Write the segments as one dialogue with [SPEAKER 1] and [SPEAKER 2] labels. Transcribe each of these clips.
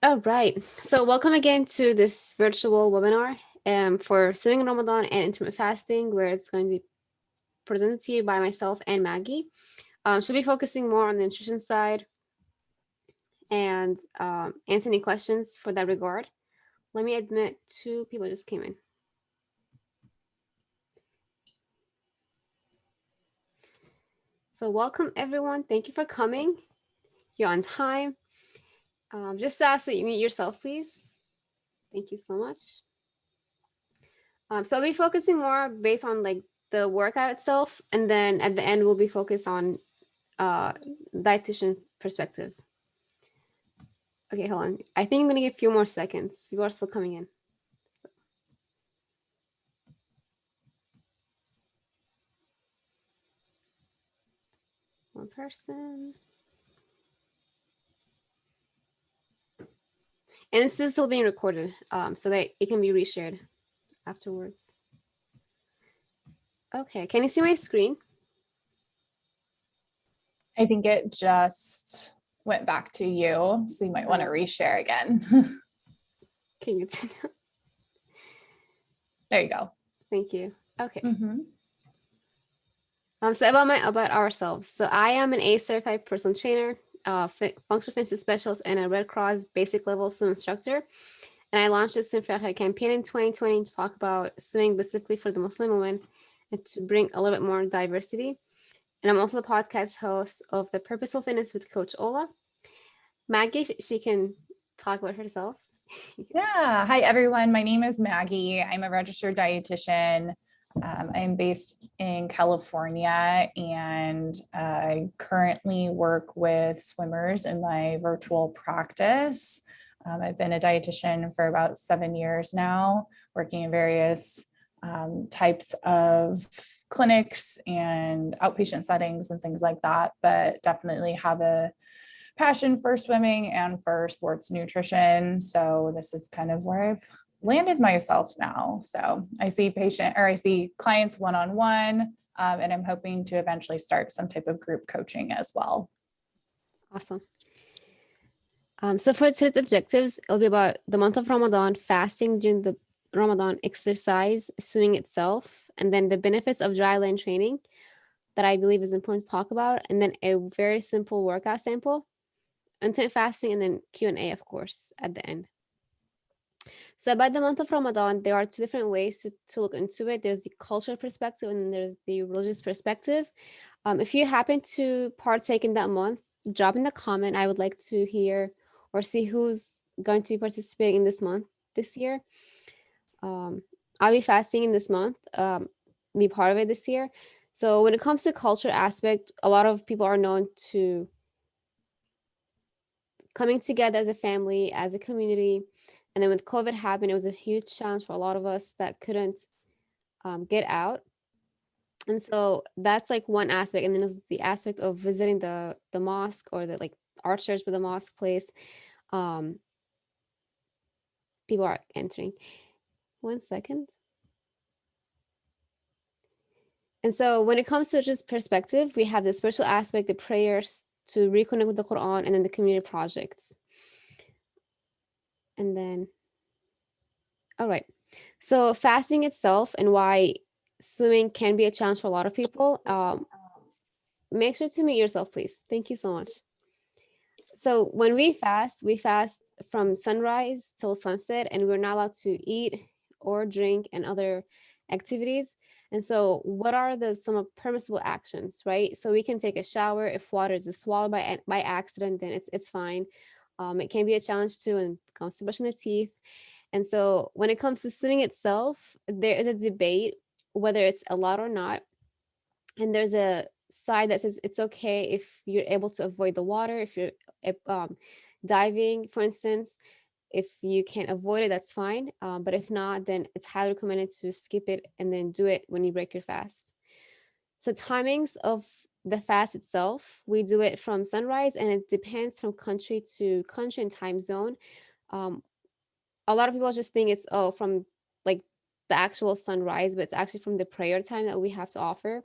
[SPEAKER 1] All right. So welcome again to this virtual webinar for swimming in Ramadan and intermittent fasting, where it's going to be presented to you by myself and Maggie. She'll be focusing more on the nutrition side and answer any questions for that regard. Let me admit 2 people just came in. So welcome everyone. Thank you for coming. You're on time. Just ask that you mute yourself, please. Thank you so much. So I'll be focusing more based on like the workout itself, and then at the end we'll be focused on dietitian perspective. Okay, hold on. I think I'm gonna give a few more seconds. People are still coming in. So. One person. And this is still being recorded, so that it can be reshared afterwards. Okay, can you see my screen?
[SPEAKER 2] I think it just went back to you, so you might want to reshare again.
[SPEAKER 1] Can you?
[SPEAKER 2] There you go.
[SPEAKER 1] Thank you. Okay.
[SPEAKER 2] Mm-hmm.
[SPEAKER 1] So about ourselves. So I am an A certified personal trainer, functional fitness specialist, and a Red Cross basic level swim instructor. And I launched this Swim for Ahead campaign in 2020 to talk about swimming specifically for the Muslim woman and to bring a little bit more diversity. And I'm also the podcast host of the Permissible Fitness with Coach Ola. Maggie, she can talk about herself.
[SPEAKER 2] Yeah. Hi, everyone. My name is Maggie. I'm a registered dietitian. I'm based in California, and I currently work with swimmers in my virtual practice. I've been a dietitian for about 7 years now, working in various types of clinics and outpatient settings and things like that, but definitely have a passion for swimming and for sports nutrition. So this is kind of where I've landed myself now. So I see clients one-on-one, and I'm hoping to eventually start some type of group coaching as well.
[SPEAKER 1] Awesome. So for today's objectives, it'll be about the month of Ramadan, fasting during the Ramadan, exercise, swimming itself, and then the benefits of dryland training that I believe is important to talk about, and then a very simple workout sample, intermittent fasting, and then Q&A, of course, at the end. So about the month of Ramadan, there are 2 different ways to look into it. There's the cultural perspective and then there's the religious perspective. If you happen to partake in that month, drop in the comment. I would like to hear or see who's going to be participating in this month this year. I'll be fasting in this month, be part of it this year. So when it comes to culture aspect, a lot of people are known to coming together as a family, as a community. And then when COVID happened, it was a huge challenge for a lot of us that couldn't get out. And so that's like one aspect. And then there's the aspect of visiting the mosque or the like our church with the mosque place. People are entering. 1 second. And so when it comes to just perspective, we have the spiritual aspect, the prayers to reconnect with the Quran, and then the community projects. And then, all right. So fasting itself and why swimming can be a challenge for a lot of people. Make sure to mute yourself, please. Thank you so much. So when we fast from sunrise till sunset, and we're not allowed to eat or drink and other activities. And so what are some of permissible actions, right? So we can take a shower. If water is swallowed by accident, then it's fine. It can be a challenge too when it comes to brushing the teeth. And so when it comes to swimming itself, there is a debate whether it's allowed or not. And there's a side that says it's okay if you're able to avoid the water, if you're diving, for instance. If you can't avoid it, that's fine. But if not, then it's highly recommended to skip it and then do it when you break your fast. So timings of the fast itself, we do it from sunrise, and it depends from country to country and time zone. A lot of people just think it's from like the actual sunrise, but it's actually from the prayer time that we have to offer.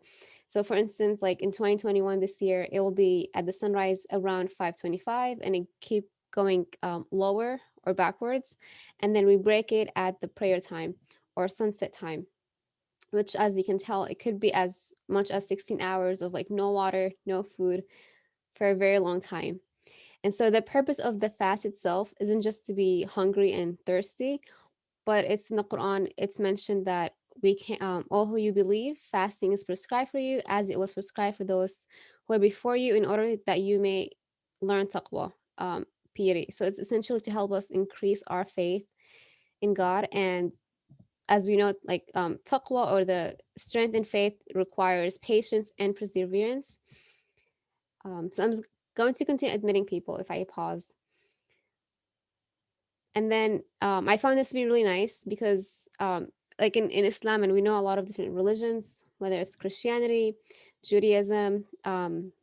[SPEAKER 1] So for instance, like in 2021 this year, it will be at the sunrise around 5:25, and it keep going lower or backwards, and then we break it at the prayer time or sunset time, which, as you can tell, it could be as much as 16 hours of like no water, no food for a very long time. And so the purpose of the fast itself isn't just to be hungry and thirsty, but it's in the Quran. It's mentioned that we can, all who you believe, fasting is prescribed for you as it was prescribed for those who are before you, in order that you may learn taqwa, piety. So it's essentially to help us increase our faith in God. And as we know, like taqwa, or the strength in faith, requires patience and perseverance. So I'm just going to continue admitting people if I pause. And then I found this to be really nice because, like in Islam, and we know a lot of different religions, whether it's Christianity, Judaism,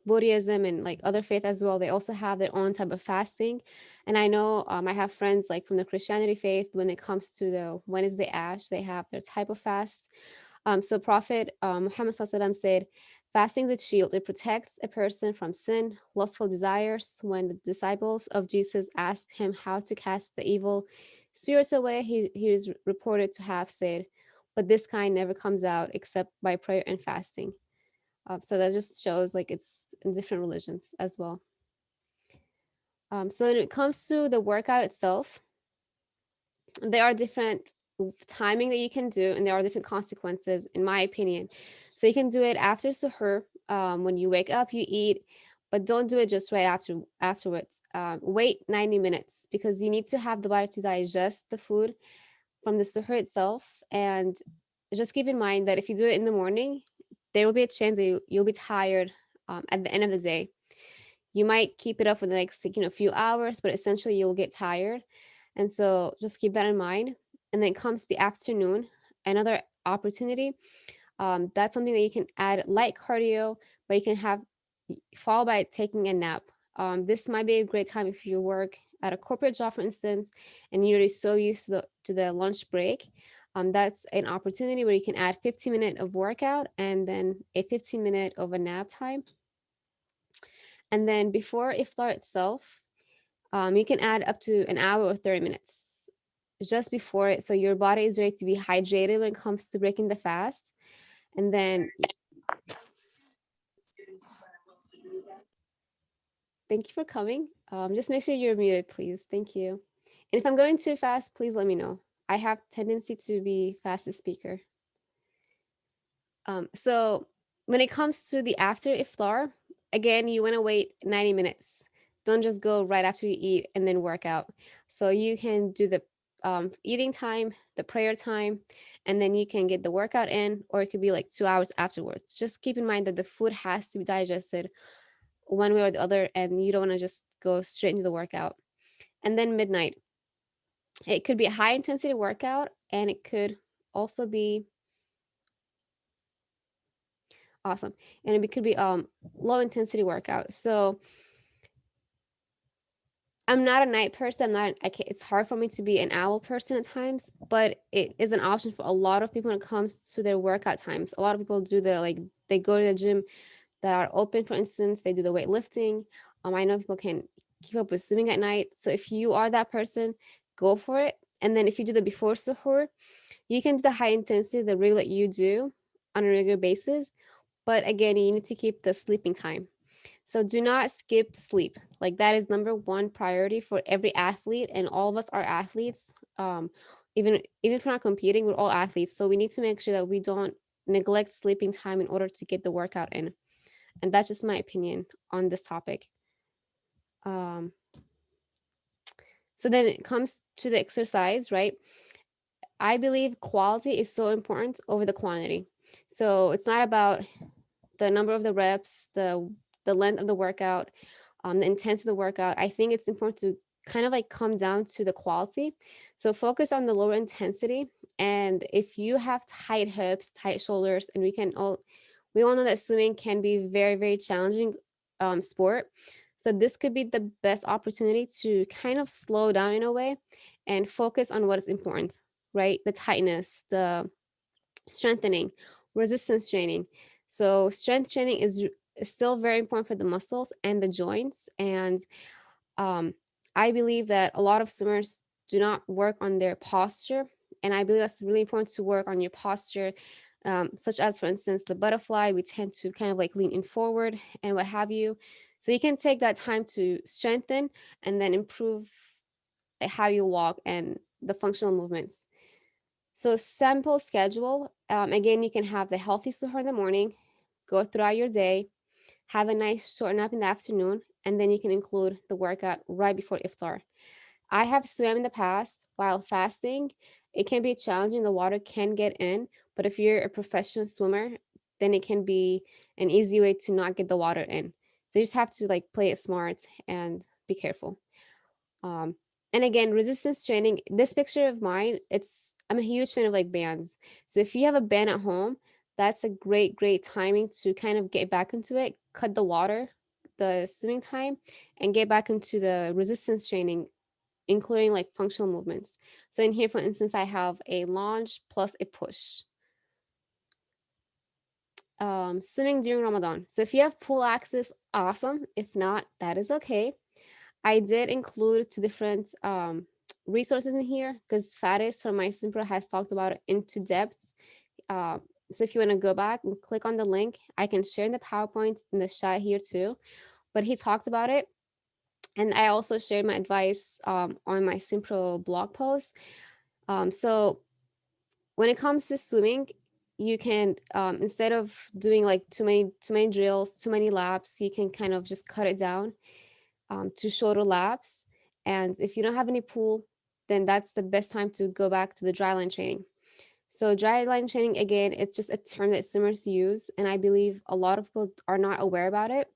[SPEAKER 1] Buddhism, and like other faith as well, they also have their own type of fasting. And I know I have friends like from the Christianity faith, when it comes to the Wednesday Ash, they have their type of fast. So Prophet Muhammad SAW said, fasting is a shield. It protects a person from sin, lustful desires. When the disciples of Jesus asked him how to cast the evil spirits away, he is reported to have said, but this kind never comes out except by prayer and fasting. So that just shows like it's in different religions as well. So when it comes to the workout itself, there are different timing that you can do, and there are different consequences, in my opinion. So you can do it after suhoor. When you wake up, you eat, but don't do it just right afterwards. Wait 90 minutes, because you need to have the body to digest the food from the suhoor itself. And just keep in mind that if you do it in the morning, there will be a chance that you'll be tired at the end of the day. You might keep it up for the next few hours, but essentially you'll get tired. And so just keep that in mind. And then comes the afternoon, another opportunity. That's something that you can add light cardio, but you can have follow by taking a nap. This might be a great time if you work at a corporate job, for instance, and you're so used to the lunch break. That's an opportunity where you can add 15 minutes of workout and then a 15-minute of a nap time. And then before iftar itself, you can add up to an hour or 30 minutes just before it, so your body is ready to be hydrated when it comes to breaking the fast. And then thank you for coming. Just make sure you're muted, please. Thank you. And if I'm going too fast, please let me know. I have tendency to be fastest speaker. So when it comes to the after iftar, again, you want to wait 90 minutes. Don't just go right after you eat and then work out. So you can do the eating time, the prayer time, and then you can get the workout in, or it could be like 2 hours afterwards. Just keep in mind that the food has to be digested one way or the other, and you don't want to just go straight into the workout. And then midnight, it could be a high intensity workout, and it could also be awesome, and it could be low intensity workout. So I'm not a night person. I'm not. It's hard for me to be an owl person at times, but it is an option for a lot of people when it comes to their workout times. A lot of people do the like they go to the gym that are open. For instance, they do the weightlifting. I know people can keep up with swimming at night. So if you are that person, go for it. And then if you do the before suhoor, you can do the high intensity, the regular you do on a regular basis. But again, you need to keep the sleeping time. So do not skip sleep. Like that is number one priority for every athlete, and all of us are athletes. Even if we're not competing, we're all athletes. So we need to make sure that we don't neglect sleeping time in order to get the workout in. And that's just my opinion on this topic. Um, so then it comes to the exercise, right? I believe quality is so important over the quantity. So it's not about the number of the reps, the length of the workout, the intensity of the workout. I think it's important to kind of like come down to the quality. So focus on the lower intensity. And if you have tight hips, tight shoulders, and we all know that swimming can be very, very challenging sport. So this could be the best opportunity to kind of slow down in a way and focus on what is important, right? The tightness, the strengthening, resistance training. So strength training is still very important for the muscles and the joints. And um, I believe that a lot of swimmers do not work on their posture. And I believe that's really important to work on your posture, such as, for instance, the butterfly. We tend to kind of like lean in forward and what have you. So you can take that time to strengthen and then improve how you walk and the functional movements. So simple schedule. Again, you can have the healthy suhoor in the morning, go throughout your day, have a nice short nap in the afternoon, and then you can include the workout right before iftar. I have swam in the past while fasting. It can be challenging. The water can get in, but if you're a professional swimmer, then it can be an easy way to not get the water in. So you just have to like play it smart and be careful. Um, and again, resistance training. This picture of mine, I'm a huge fan of like bands. So if you have a band at home, that's a great timing to kind of get back into it, cut the water, the swimming time, and get back into the resistance training, including like functional movements. So in here, for instance, I have a lunge plus a push. Swimming during Ramadan. So if you have pool access, awesome. If not, that is okay. I did include two different resources in here because Faris from my Simpro has talked about it into depth. So if you want to go back and click on the link, I can share in the PowerPoint in the chat here too. But he talked about it. And I also shared my advice on my Simpro blog post. So when it comes to swimming, you can instead of doing like too many drills, too many laps, you can kind of just cut it down to shorter laps. And if you don't have any pool, then that's the best time to go back to the dryland training. So dryland training, again, it's just a term that swimmers use, and I believe a lot of people are not aware about it,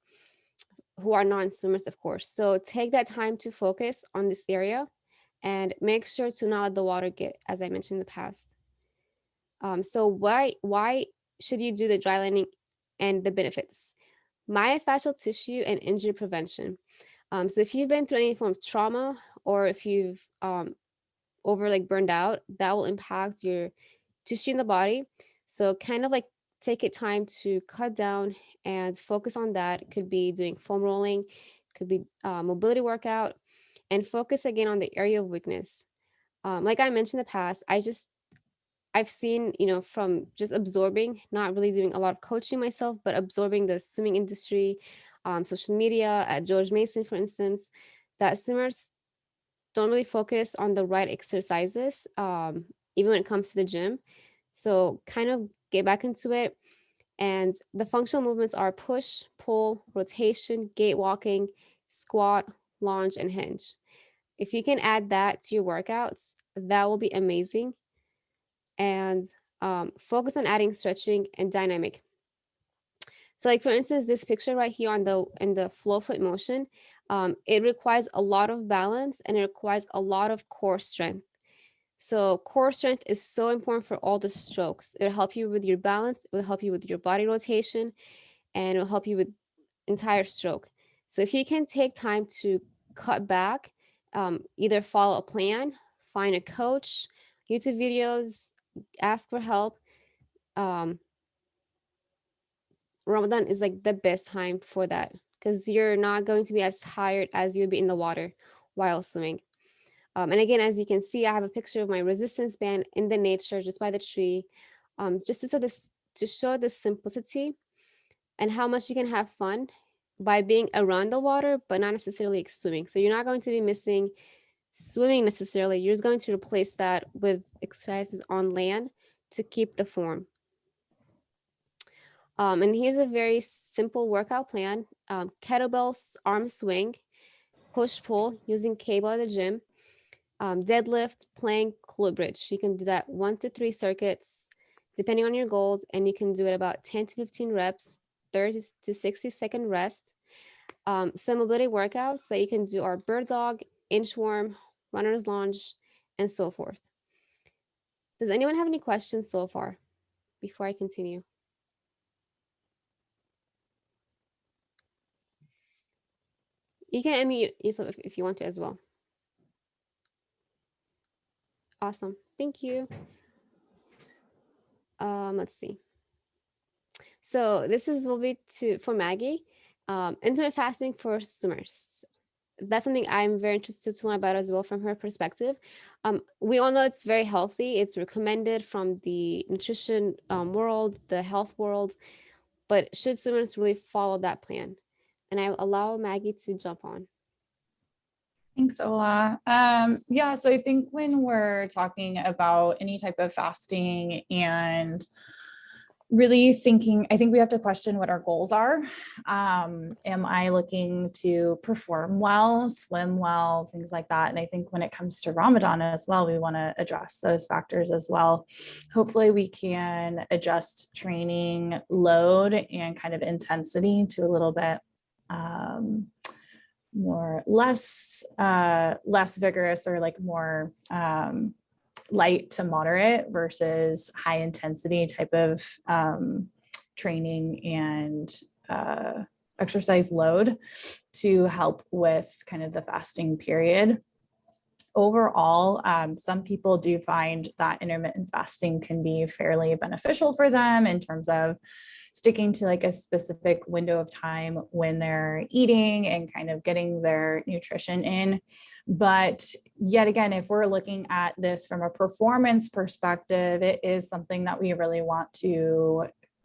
[SPEAKER 1] who are non-swimmers, of course. So take that time to focus on this area and make sure to not let the water get, as I mentioned in the past. So why should you do the dry landing and the benefits? Myofascial tissue and injury prevention. So if you've been through any form of trauma or if you've over like burned out, that will impact your tissue in the body. So kind of like take it time to cut down and focus on that. It could be doing foam rolling, could be mobility workout, and focus again on the area of weakness. Like I mentioned in the past, I've seen, from just absorbing, not really doing a lot of coaching myself, but absorbing the swimming industry, social media, at George Mason, for instance, that swimmers don't really focus on the right exercises, even when it comes to the gym. So kind of get back into it. And the functional movements are push, pull, rotation, gait walking, squat, lunge, and hinge. If you can add that to your workouts, that will be amazing. And focus on adding stretching and dynamic. So, like for instance, this picture right here on the in the flow foot motion, it requires a lot of balance and it requires a lot of core strength. So, core strength is so important for all the strokes. It'll help you with your balance, it will help you with your body rotation, and it will help you with entire stroke. So, if you can take time to cut back, either follow a plan, find a coach, YouTube videos, ask for help. Um, Ramadan is like the best time for that because you're not going to be as tired as you would be in the water while swimming. And again, as you can see, I have a picture of my resistance band in the nature, just by the tree, just to show the simplicity and how much you can have fun by being around the water, but not necessarily like swimming. So you're not going to be missing swimming necessarily. You're just going to replace that with exercises on land to keep the form. And here's a very simple workout plan: kettlebells, arm swing, push pull using cable at the gym, deadlift, plank, glute bridge. You can do that 1 to 3 circuits depending on your goals, and you can do it about 10 to 15 reps, 30 to 60-second rest. Some mobility workouts that you can do are bird dog, inchworm, runner's lunge, and so forth. Does anyone have any questions so far before I continue? You can unmute yourself if you want to as well. Awesome. Thank you. Let's see. So this is will be to for Maggie. Intermittent fasting for swimmers. that's something I'm very interested to learn about as well from her perspective. We all know it's very healthy. It's recommended from the nutrition world, the health world, but should students really follow that plan? And I allow Maggie to jump on.
[SPEAKER 2] Thanks, Ola. Yeah, so I think when we're talking about any type of fasting and really thinking, I think we have to question what our goals are. Am I looking to perform well, swim well, things like that? And I think when it comes to Ramadan as well, we want to address those factors as well. Hopefully, we can adjust training load and kind of intensity to a little bit more less vigorous, or like more light to moderate versus high intensity type of training and exercise load to help with kind of the fasting period. Overall, some people do find that intermittent fasting can be fairly beneficial for them in terms of sticking to like a specific window of time when they're eating and kind of getting their nutrition in. But yet again, if we're looking at this from a performance perspective, it is something that we really want to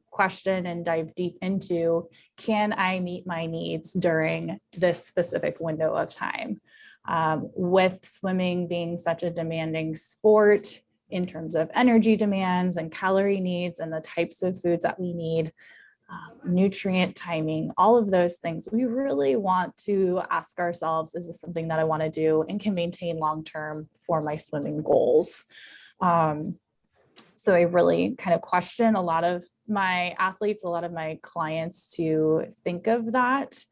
[SPEAKER 2] question and dive deep into. Can I meet my needs during this specific window of time? With swimming being such a demanding sport, in terms of energy demands and calorie needs and the types of foods that we need, nutrient timing, all of those things, we really want to ask ourselves, is this something that I want to do and can maintain long-term for my swimming goals? So I really kind of question a lot of my athletes, a lot of my clients to think of that.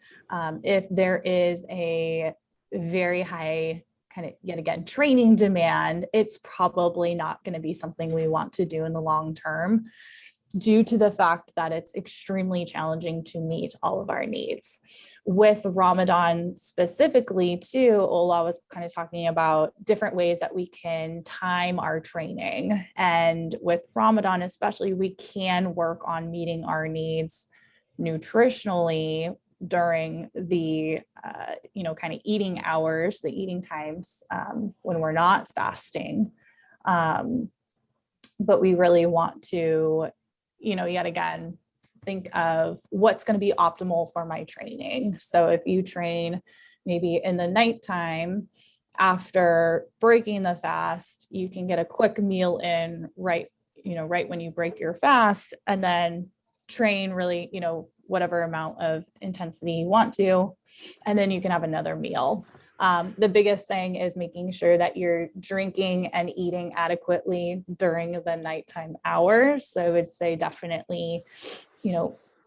[SPEAKER 2] If there is a very high kind of, yet again, training demand, it's probably not going to be something we want to do in the long term, due to the fact that it's extremely challenging to meet all of our needs. With Ramadan specifically too, Ola was kind of talking about different ways that we can time our training. And with Ramadan especially, we can work on meeting our needs nutritionally during the kind of eating hours, the eating times when we're not fasting. But we really want to, yet again, think of what's going to be optimal for my training. So if you train maybe in the nighttime after breaking the fast, you can get a quick meal in right when you break your fast, and then train really, whatever amount of intensity you want to, and then you can have another meal. The biggest thing is making sure that you're drinking and eating adequately during the nighttime hours. So I would say definitely,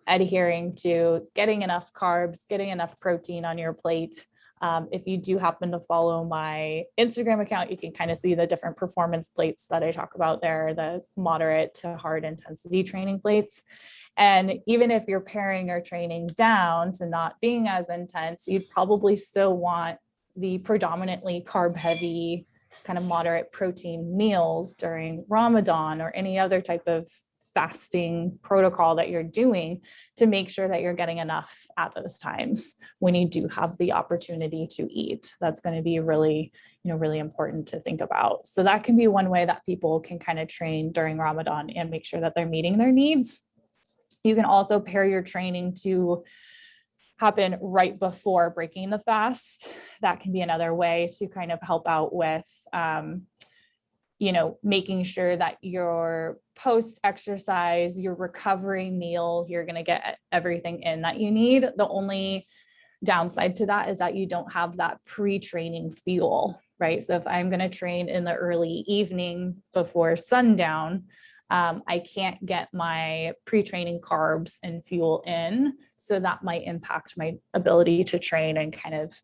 [SPEAKER 2] adhering to getting enough carbs, getting enough protein on your plate. If you do happen to follow my Instagram account, you can kind of see the different performance plates that I talk about there, the moderate to hard intensity training plates. And even if you're paring your training down to not being as intense, you'd probably still want the predominantly carb heavy, kind of moderate protein meals during Ramadan or any other type of fasting protocol that you're doing, to make sure that you're getting enough at those times when you do have the opportunity to eat. That's going to be really, really important to think about. So that can be one way that people can kind of train during Ramadan and make sure that they're meeting their needs. You can also pair your training to happen right before breaking the fast. That can be another way to kind of help out with making sure that your post-exercise, your recovery meal, you're going to get everything in that you need. The only downside to that is that you don't have that pre-training fuel, right? So if I'm going to train in the early evening before sundown, I can't get my pre-training carbs and fuel in. So that might impact my ability to train and kind of,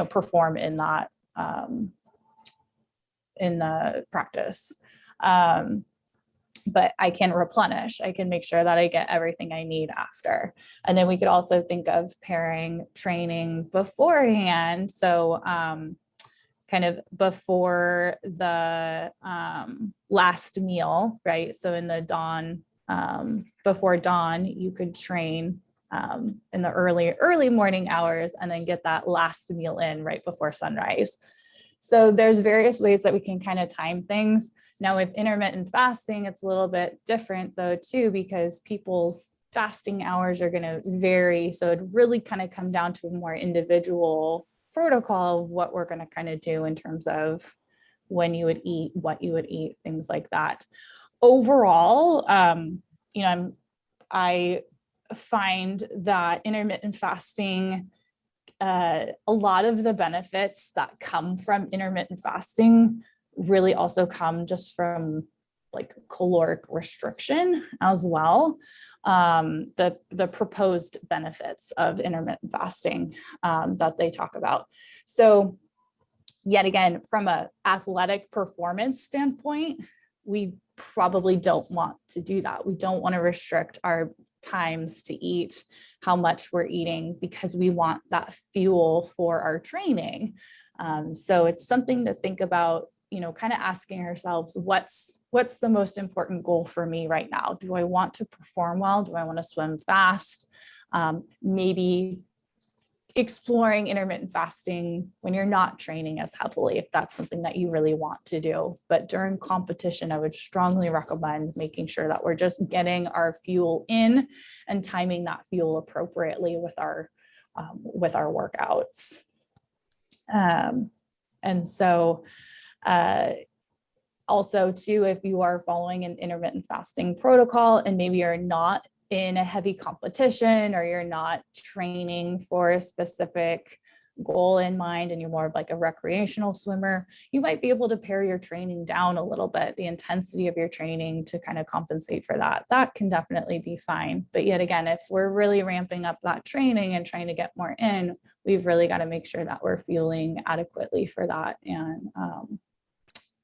[SPEAKER 2] perform in that, in the practice. But I can replenish. I can make sure that I get everything I need after. And then we could also think of pairing training beforehand. So kind of before the last meal, right? So in the dawn, before dawn, you could train in the early morning hours, and then get that last meal in right before sunrise. So there's various ways that we can kind of time things. Now with intermittent fasting, it's a little bit different though too, because people's fasting hours are going to vary. So it really kind of come down to a more individual protocol of what we're going to kind of do in terms of when you would eat, what you would eat, things like that. Overall, I find that intermittent fasting, a lot of the benefits that come from intermittent fasting really also come just from like caloric restriction as well. The proposed benefits of intermittent fasting that they talk about. So yet again, from an athletic performance standpoint, we probably don't want to do that. We don't want to restrict our times to eat, how much we're eating, because we want that fuel for our training. So it's something to think about, kind of asking ourselves, what's the most important goal for me right now? Do I want to perform well? Do I want to swim fast? Maybe exploring intermittent fasting when you're not training as heavily, if that's something that you really want to do. But during competition, I would strongly recommend making sure that we're just getting our fuel in and timing that fuel appropriately with our workouts. And so also too, if you are following an intermittent fasting protocol and maybe you're not in a heavy competition, or you're not training for a specific goal in mind and you're more of like a recreational swimmer, you might be able to pare your training down a little bit, the intensity of your training, to kind of compensate for that. That can definitely be fine. But yet again, if we're really ramping up that training and trying to get more in, we've really got to make sure that we're fueling adequately for that and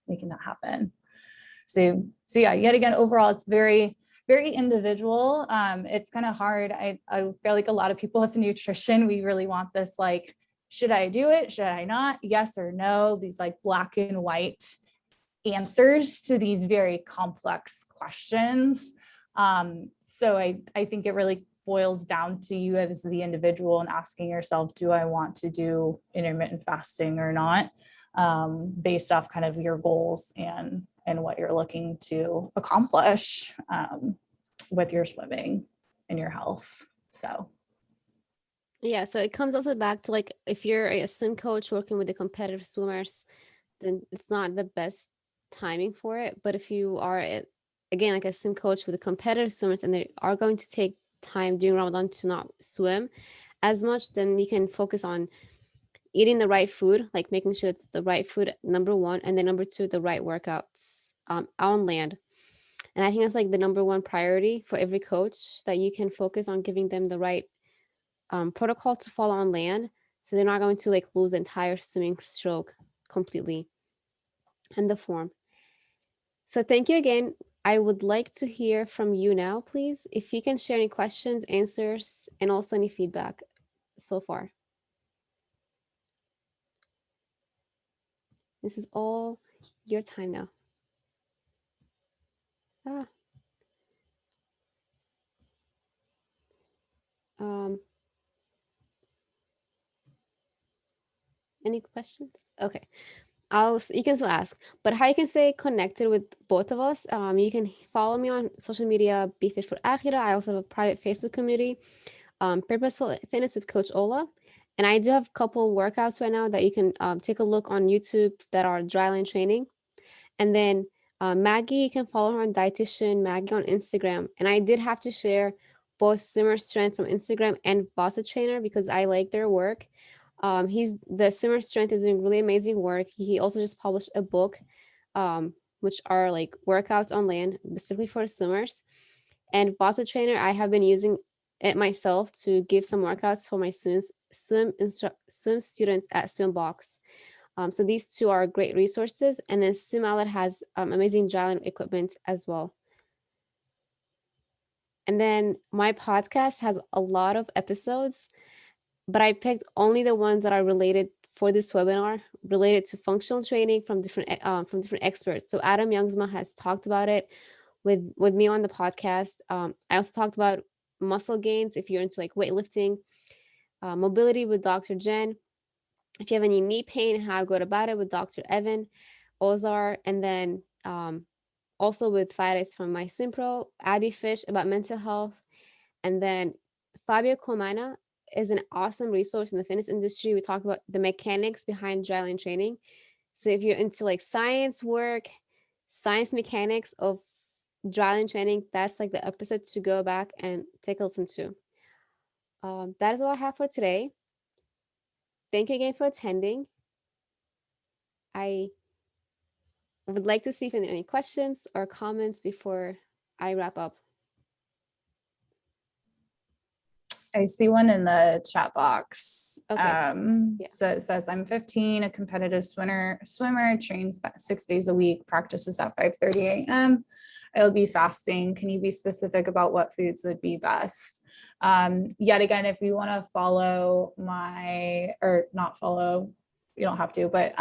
[SPEAKER 2] making that happen. So yeah, yet again, overall, it's very individual. It's kind of hard. I feel like a lot of people with nutrition, we really want this, like, should I do it? Should I not? Yes or no? These like black and white answers to these very complex questions. So I think it really boils down to you as the individual and asking yourself, do I want to do intermittent fasting or not? Based off kind of your goals and what you're looking to accomplish with your swimming and your health. So
[SPEAKER 1] Yeah, so it comes also back to like if you're a swim coach working with the competitive swimmers, then it's not the best timing for it. But if you are again like a swim coach with the competitive swimmers and they are going to take time during Ramadan to not swim as much, then you can focus on eating the right food, like making sure it's the right food, number one, and then number two, the right workouts on land. And I think that's like the number one priority for every coach, that you can focus on giving them the right protocol to follow on land, so they're not going to like lose the entire swimming stroke completely and the form. So thank you again. I would like to hear from you now, please, if you can share any questions, answers, and also any feedback so far. This is all your time now. Ah, um, any questions? Okay. You can still ask, but how you can stay connected with both of us? You can follow me on social media, Be Fit for Akhira. I also have a private Facebook community, Purposeful Fitness with Coach Ola, and I do have a couple workouts right now that you can take a look on YouTube that are dryland training. And then Maggie, you can follow her on Dietitian Maggie on Instagram. And I did have to share both Swimmer Strength from Instagram and Vasa Trainer because I like their work. He's the Swimmer Strength is doing really amazing work. He also just published a book, which are like workouts on land specifically for swimmers. And Vasa Trainer, I have been using it myself to give some workouts for my swim students at Swimbox. So these two are great resources. And then Swim Outlet has amazing dryland equipment as well. And then my podcast has a lot of episodes, but I picked only the ones that are related for this webinar, related to functional training from different experts. So Adam Jongsm has talked about it with me on the podcast. I also talked about muscle gains if you're into like weightlifting, mobility with Dr. Jen. If you have any knee pain, how I go about it with Dr. Evan Ozar, and then also with Fares from My Simpro, Abby Fish about mental health, and then Fabio Comana is an awesome resource in the fitness industry. We talk about the mechanics behind dryland training. So if you're into like science work, science mechanics of dryland training, that's like the episode to go back and take a listen to. That is all I have for today. Thank you again for attending. I would like to see if there are any questions or comments before I wrap up.
[SPEAKER 2] I see one in the chat box.
[SPEAKER 1] Okay. Yeah.
[SPEAKER 2] So it says, I'm 15, a competitive swimmer, trains 6 days a week, practices at 5:30 a.m. I will be fasting. Can you be specific about what foods would be best? Yet again, if you want to follow or not follow, you don't have to, but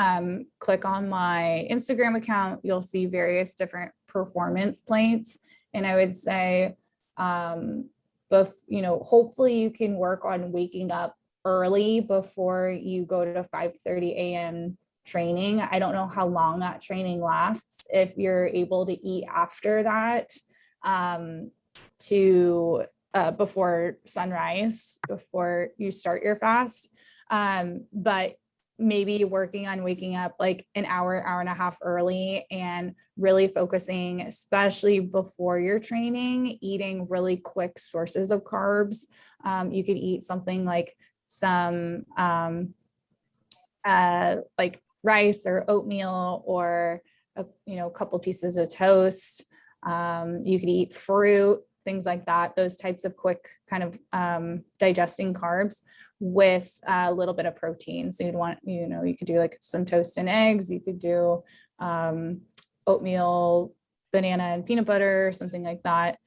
[SPEAKER 2] click on my Instagram account, you'll see various different performance plates. And I would say, but hopefully you can work on waking up early before you go to 5:30 a.m. training. I don't know how long that training lasts. If you're able to eat after that, before sunrise, before you start your fast. But maybe working on waking up like an hour and a half early and really focusing, especially before your training, eating really quick sources of carbs. You could eat something like some like rice or oatmeal, or a couple pieces of toast. You could eat fruit, things like that, those types of quick kind of digesting carbs with a little bit of protein. So you'd want, you could do like some toast and eggs. You could do oatmeal, banana and peanut butter, something like that.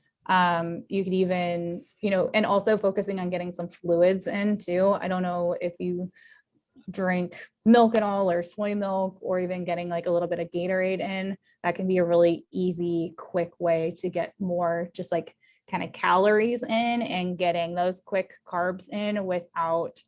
[SPEAKER 2] You could even, and also focusing on getting some fluids in too. I don't know if you drink milk at all, or soy milk, or even getting like a little bit of Gatorade in. That can be a really easy, quick way to get more just like kind of calories in and getting those quick carbs in without,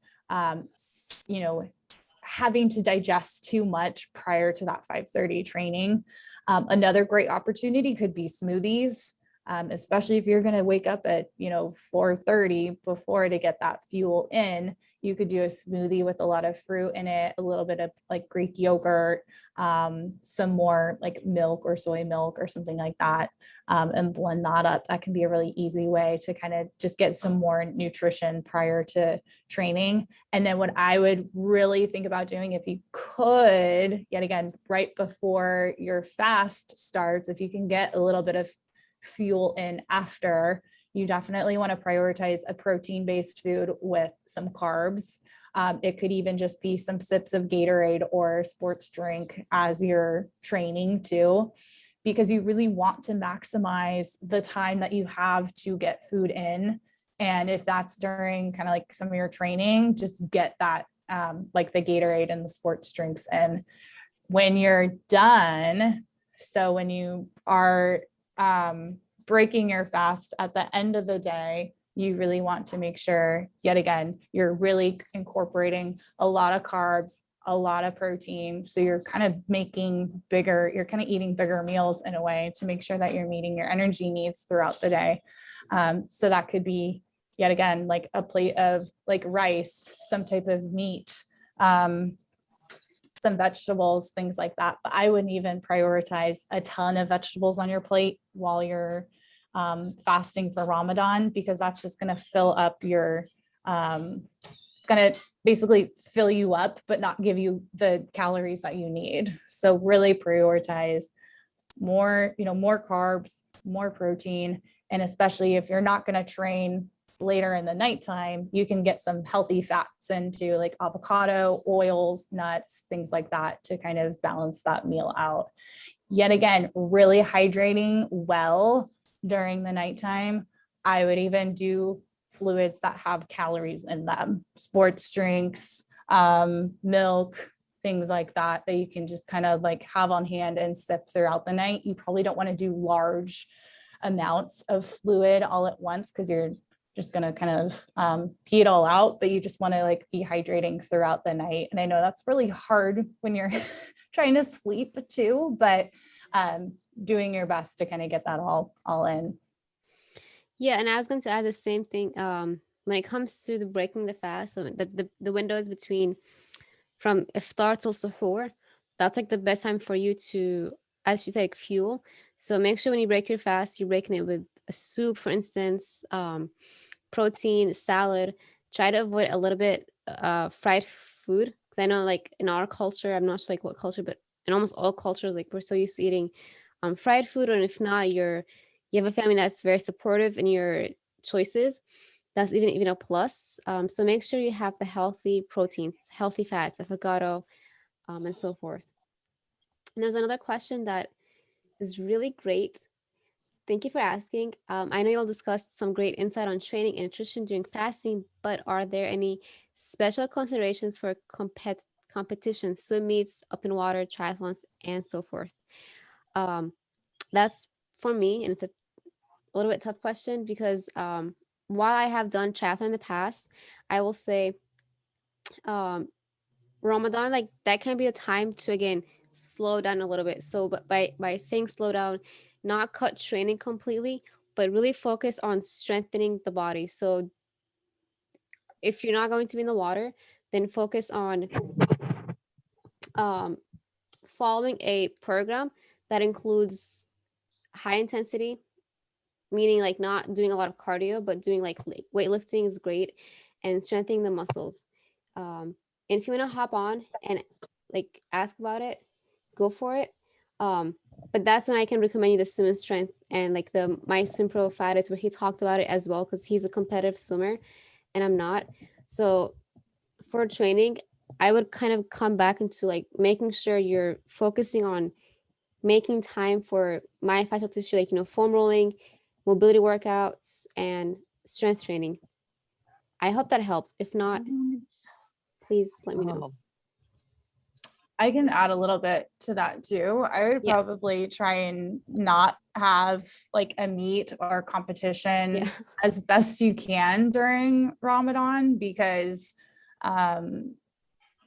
[SPEAKER 2] having to digest too much prior to that 5:30 training. Another great opportunity could be smoothies, especially if you're going to wake up at 4:30 before to get that fuel in. You could do a smoothie with a lot of fruit in it, a little bit of like Greek yogurt, some more like milk or soy milk or something like that, and blend that up. That can be a really easy way to kind of just get some more nutrition prior to training. And then what I would really think about doing, if you could, yet again, right before your fast starts, if you can get a little bit of fuel in after, you definitely want to prioritize a protein-based food with some carbs. It could even just be some sips of Gatorade or sports drink as you're training too, because you really want to maximize the time that you have to get food in. And if that's during kind of like some of your training, just get that like the Gatorade and the sports drinks in. When you're done, so when you are breaking your fast at the end of the day, you really want to make sure, yet again, you're really incorporating a lot of carbs, a lot of protein. So you're kind of you're kind of eating bigger meals in a way to make sure that you're meeting your energy needs throughout the day. So that could be, yet again, like a plate of like rice, some type of meat, some vegetables, things like that. But I wouldn't even prioritize a ton of vegetables on your plate while you're fasting for Ramadan, because that's just going to fill up your, it's going to basically fill you up, but not give you the calories that you need. So really prioritize more, more carbs, more protein. And especially if you're not going to train later in the nighttime, you can get some healthy fats into like avocado, oils, nuts, things like that to kind of balance that meal out. Yet again, really hydrating well during the nighttime. I would even do fluids that have calories in them, sports drinks, milk, things like that you can just kind of like have on hand and sip throughout the night. You probably don't want to do large amounts of fluid all at once, because you're just going to kind of pee it all out, but you just want to like be hydrating throughout the night. And I know that's really hard when you're trying to sleep too, but doing your best to kind of get that all in.
[SPEAKER 1] Yeah, and I was going to add the same thing. When it comes to the breaking the fast, so the windows between from iftar till suhoor, that's like the best time for you to, as she said, like, fuel. So make sure when you break your fast, you're breaking it with a soup, for instance, protein, salad. Try to avoid a little bit fried food, because I know like in our culture, I'm not sure like what culture, but in almost all cultures, like we're so used to eating fried food, and if not, you have a family that's very supportive in your choices. That's even a plus. So make sure you have the healthy proteins, healthy fats, avocado, and so forth. And there's another question that is really great. Thank you for asking. I know you'll discuss some great insight on training and nutrition during fasting, but are there any special considerations for competitions, swim meets, open water, triathlons, and so forth? Um, that's for me, and it's a little bit tough question because while I have done triathlon in the past, I will say um, Ramadan, like that can be a time to again slow down a little bit. So, but by saying slow down, not cut training completely, but really focus on strengthening the body. So, if you're not going to be in the water, then focus on um, following a program that includes high intensity, meaning like not doing a lot of cardio, but doing like weightlifting is great, and strengthening the muscles. And if you want to hop on and like ask about it, go for it. Um, but that's when I can recommend you the swim and strength and like the my Simpro Fat where he talked about it as well, because he's a competitive swimmer and I'm not. So for training, I would kind of come back into like making sure you're focusing on making time for myofascial tissue, like, foam rolling, mobility workouts, and strength training. I hope that helps. If not, please let me know.
[SPEAKER 2] I can add a little bit to that too. I would
[SPEAKER 1] Yeah.
[SPEAKER 2] probably try and not have like a meet or
[SPEAKER 1] Yeah.
[SPEAKER 2] competition as best you can during Ramadan because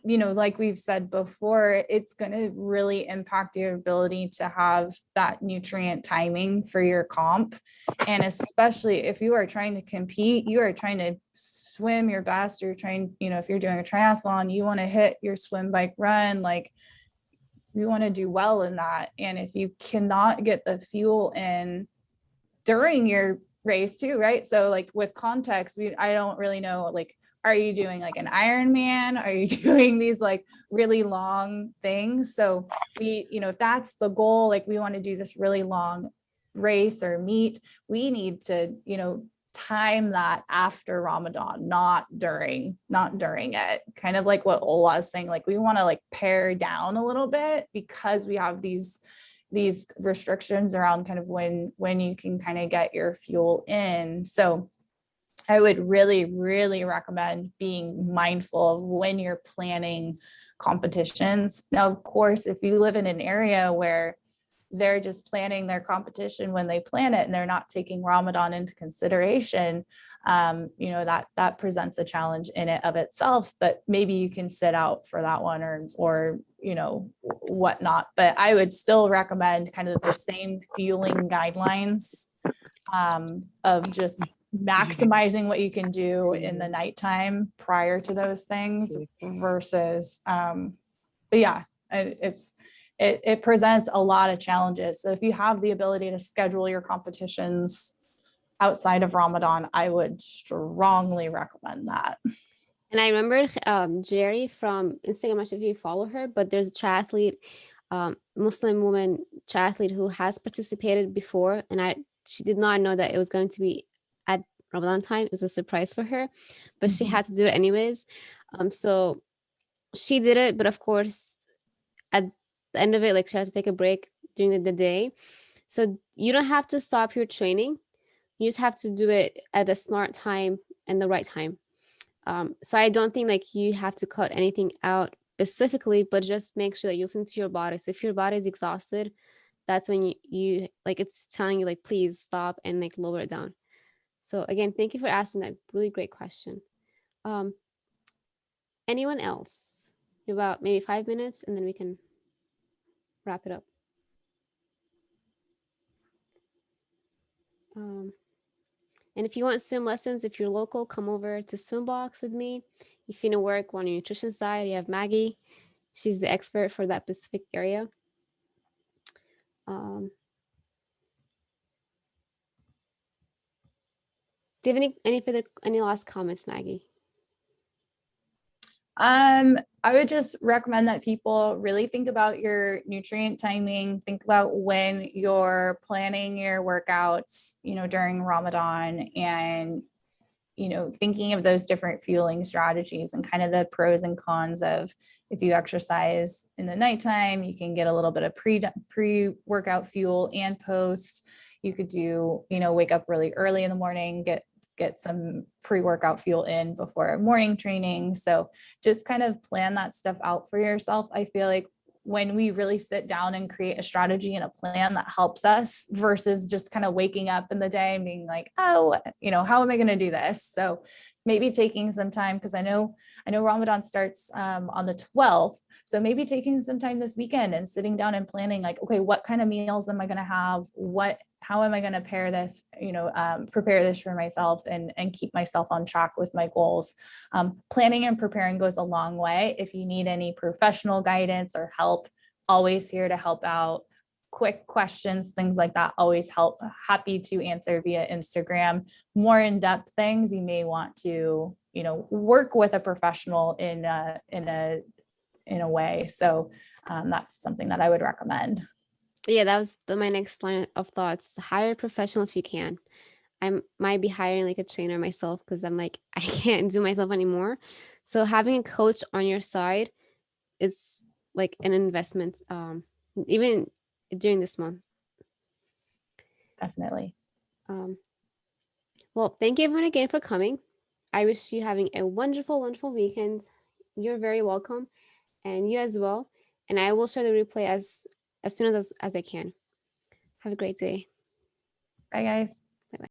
[SPEAKER 2] like we've said before, it's going to really impact your ability to have that nutrient timing for your comp. And especially if you are trying to compete, you are trying to swim your best, you're trying, if you're doing a triathlon, you want to hit your swim, bike, run, like you want to do well in that. And if you cannot get the fuel in during your race too, right? So like with context, I don't really know, like, are you doing like an Ironman? Are you doing these like really long things? So if that's the goal, like we want to do this really long race or meet, we need to, time that after Ramadan, not during it. Kind of like what Ola is saying, like we want to like pare down a little bit because we have these restrictions around kind of when you can kind of get your fuel in. So I would really, really recommend being mindful of when you're planning competitions. Now, of course, if you live in an area where they're just planning their competition when they plan it and they're not taking Ramadan into consideration, that presents a challenge in it of itself, but maybe you can sit out for that one or whatnot. But I would still recommend kind of the same fueling guidelines of just maximizing what you can do in the nighttime prior to those things versus, but yeah, it presents a lot of challenges. So if you have the ability to schedule your competitions outside of Ramadan, I would strongly recommend that.
[SPEAKER 1] And I remember Jerry from Instagram. I'm not sure if you follow her, but there's a triathlete, Muslim woman triathlete who has participated before, and she did not know that it was going to be at Ramadan time. It was a surprise for her, but she had to do it anyways. So she did it, but of course, at the end of it, like she had to take a break during the day. So you don't have to stop your training. You just have to do it at a smart time and the right time. So I don't think like you have to cut anything out specifically, but just make sure that you listen to your body. So if your body is exhausted, that's when you like it's telling you like please stop and like lower it down. So again, thank you for asking that really great question. Um, anyone else? About maybe 5 minutes, and then we can wrap it up. Um, and if you want swim lessons, if you're local, come over to Swim Box with me. If you need to work on your nutrition side, you have Maggie. She's the expert for that specific area. Um, do you have any last comments, Maggie?
[SPEAKER 2] I would just recommend that people really think about your nutrient timing, think about when you're planning your workouts, during Ramadan, and thinking of those different fueling strategies and kind of the pros and cons of, if you exercise in the nighttime, you can get a little bit of pre-workout fuel and post. You could do, wake up really early in the morning, get some pre-workout fuel in before morning training. So just kind of plan that stuff out for yourself. I feel like when we really sit down and create a strategy and a plan that helps us, versus just kind of waking up in the day and being like, oh, how am I going to do this? So maybe taking some time, because I know Ramadan starts on the 12th. So maybe taking some time this weekend and sitting down and planning, like, okay, what kind of meals am I going to have? How am I going to pair this, prepare this for myself and keep myself on track with my goals. Planning and preparing goes a long way. If you need any professional guidance or help, always here to help out. Quick questions, things like that, always help. Happy to answer via Instagram. More in-depth things, you may want to, work with a professional in a way. So that's something that I would recommend.
[SPEAKER 1] Yeah, that was my next line of thoughts. Hire a professional if you can. I might be hiring like a trainer myself because I'm like, I can't do myself anymore. So having a coach on your side is like an investment, even during this month.
[SPEAKER 2] Definitely.
[SPEAKER 1] Um, well, thank you everyone again for coming. I wish you having a wonderful, wonderful weekend. You're very welcome, and you as well. And I will share the replay as soon as I can. Have a great day.
[SPEAKER 2] Bye, guys.